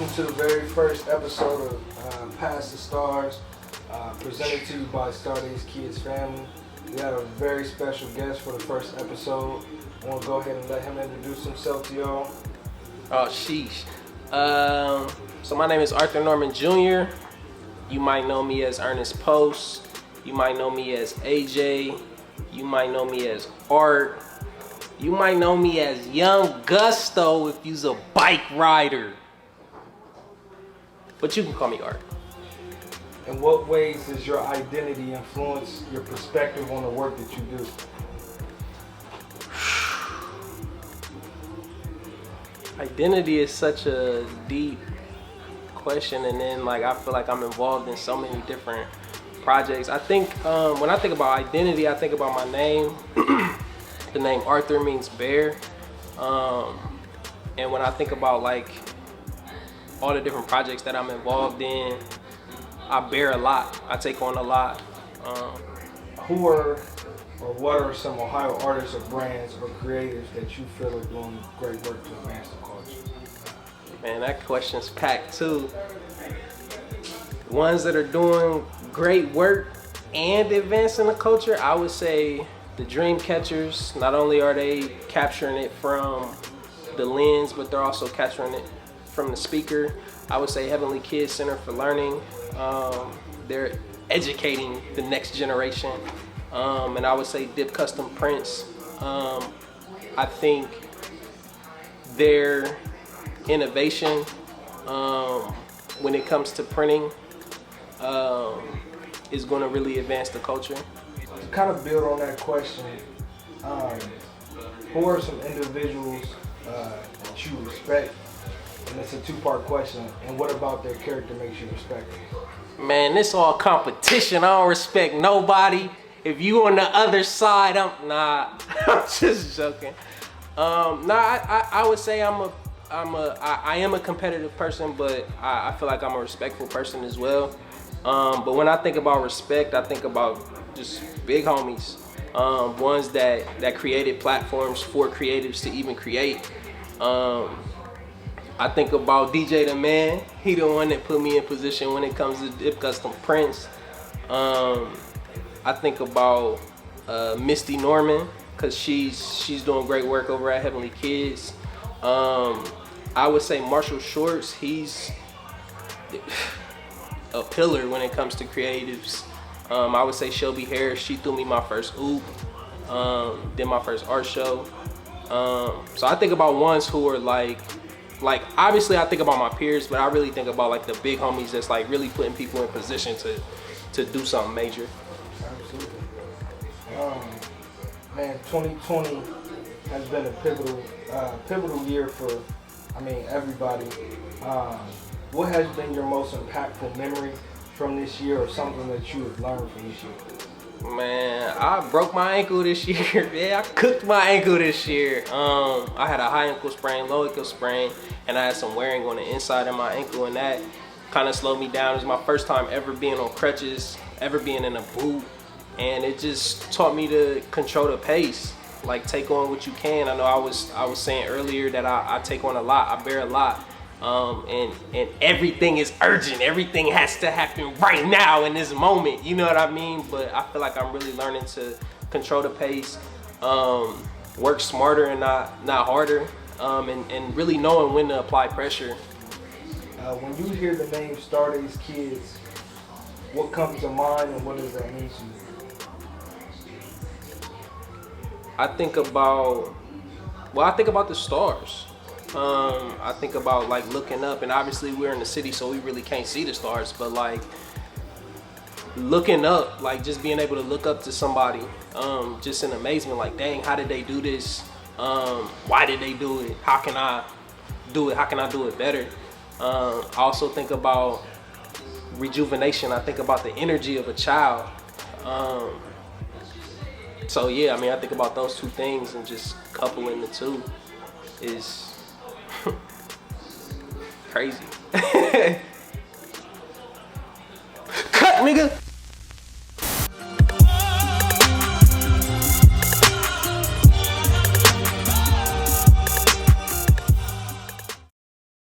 welcome to the very first episode of Past the Stars, presented to you by Starday's Kids family. We had a very special guest for the first episode. I want to go ahead and let him introduce himself to y'all. Oh, sheesh. So my name is Arthur Norman Jr. You might know me as Ernest Post. You might know me as AJ. You might know me as Art. You might know me as Young Gusto if you's a bike rider. But you can call me Art. In what ways does your identity influence your perspective on the work that you do? Identity is such a deep question, and then I feel like I'm involved in so many different projects. I think when I think about identity, I think about my name. The name Arthur means bear, and when I think about all the different projects that I'm involved in, I bear a lot. I take on a lot. Who are or what are some Ohio artists or brands or creatives that you feel are doing great work to advance the culture? Man, that question's packed too. Ones that are doing great work and advancing the culture, I would say the dream catchers. Not only are they capturing it from the lens, but they're also capturing it from the speaker. I would say Heavenly Kids Center for Learning. They're educating the next generation. And I would say Dip Custom Prints. I think their innovation when it comes to printing is going to really advance the culture. To kind of build on that question, who are some individuals that you respect? And it's a two-part question. And what about their character makes you respect them? Man, this all competition. I don't respect nobody. If you on the other side, I'm just joking. I would say I am a competitive person, but I feel like I'm a respectful person as well. But when I think about respect, I think about just big homies, ones that created platforms for creatives to even create. I think about DJ the Man. He the one that put me in position when it comes to Dip Custom Prints. I think about Misty Norman, because she's doing great work over at Heavenly Kids. I would say Marshall Shorts. He's a pillar when it comes to creatives. I would say Shelby Harris. She threw me my first oop, did my first art show. So I think about ones who are like obviously I think about my peers, but I really think about the big homies that's really putting people in position to do something major. Absolutely. Man, 2020 has been a pivotal year for, everybody. What has been your most impactful memory from this year, or something that you have learned from this year? Man, I broke my ankle this year. Yeah, I cooked my ankle this year. I had a high ankle sprain, low ankle sprain, and I had some wearing on the inside of my ankle, and that kind of slowed me down. It was my first time ever being on crutches, ever being in a boot, and it just taught me to control the pace, take on what you can. I know I was saying earlier that I take on a lot, I bear a lot, and everything is urgent. Everything has to happen right now in this moment. You know what I mean? But I feel like I'm really learning to control the pace, work smarter and not harder, and really knowing when to apply pressure. When you hear the name Starday's Kids, what comes to mind and what does that mean to you? I think about the stars. I think about looking up, and obviously we're in the city, so we really can't see the stars, but looking up, just being able to look up to somebody, just in amazement, dang, how did they do this? Why did they do it? How can I do it? How can I do it better? I also think about rejuvenation. I think about the energy of a child. So yeah, I think about those two things, and just coupling the two is crazy. Cut, nigga!